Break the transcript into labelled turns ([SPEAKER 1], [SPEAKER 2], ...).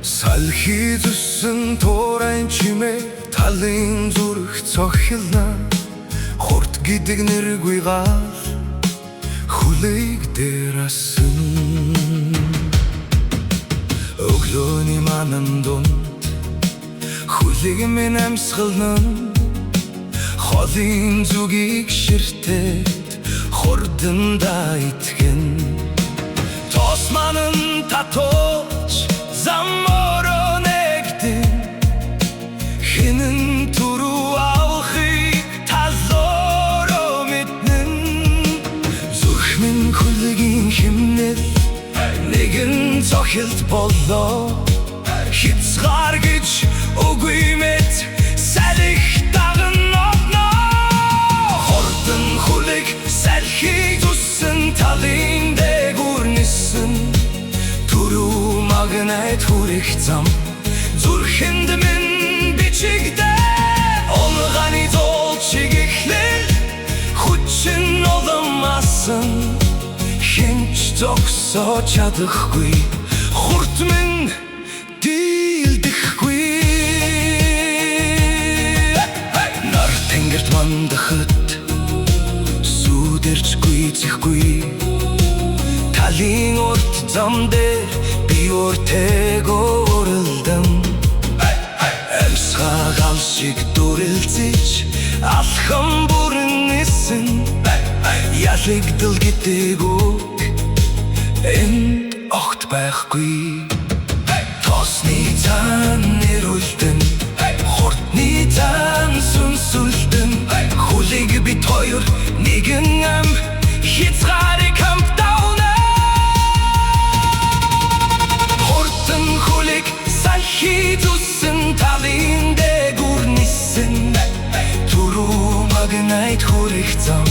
[SPEAKER 1] Салхи зүсэн туурайн чимээ талын зүрх цохилна. Хурд гэдэг нэргүй гал хүлээг дээрасан. Өглөөний манан дунд хүлээг минь амсгалнан. Холын зүгийг ширтээд хурдандаа итгэн. Тос манан татууч заммороо нэгдэн. Хинэн түрүү авахыг талоороо мэднэн. Зүрх минь хүлэгийн химнэл нэгэн цохилт боллоо. Хязгаар гэж үгүй мэт салхи дагнаа. Хурдан хүлэг салхиг зүсэн талын дээгүүр нисэн. Түрүү магнайт хүрэх зам зүрхэнд минь бичигдээ. Онганы зоолчиг эхлэл хүчин оламасан. Хинч зогсоо чадахгүй хурд минь дийлдэхгүй. Нар тэнгэрт мандахад сүдэрч гүйцэхгүй. Талын урт зам дээр би өөртөө өрөлдөн. Амьсгал гал шиг дүрэлзэж алхам бүрэн нисэн. Ялагдал гэдэг үг энд огт байхгүй. Тосны цаан нэрүүлдэн, хурдны цаан сүнсүлдэн. Хүлээг бит хоёр нэгэн ам хязгаарыг хамтдаа. Хурдан хүлээг салхи зүсэн талын дээгүүр нисэн. Түрүү магнайт хүрэх зам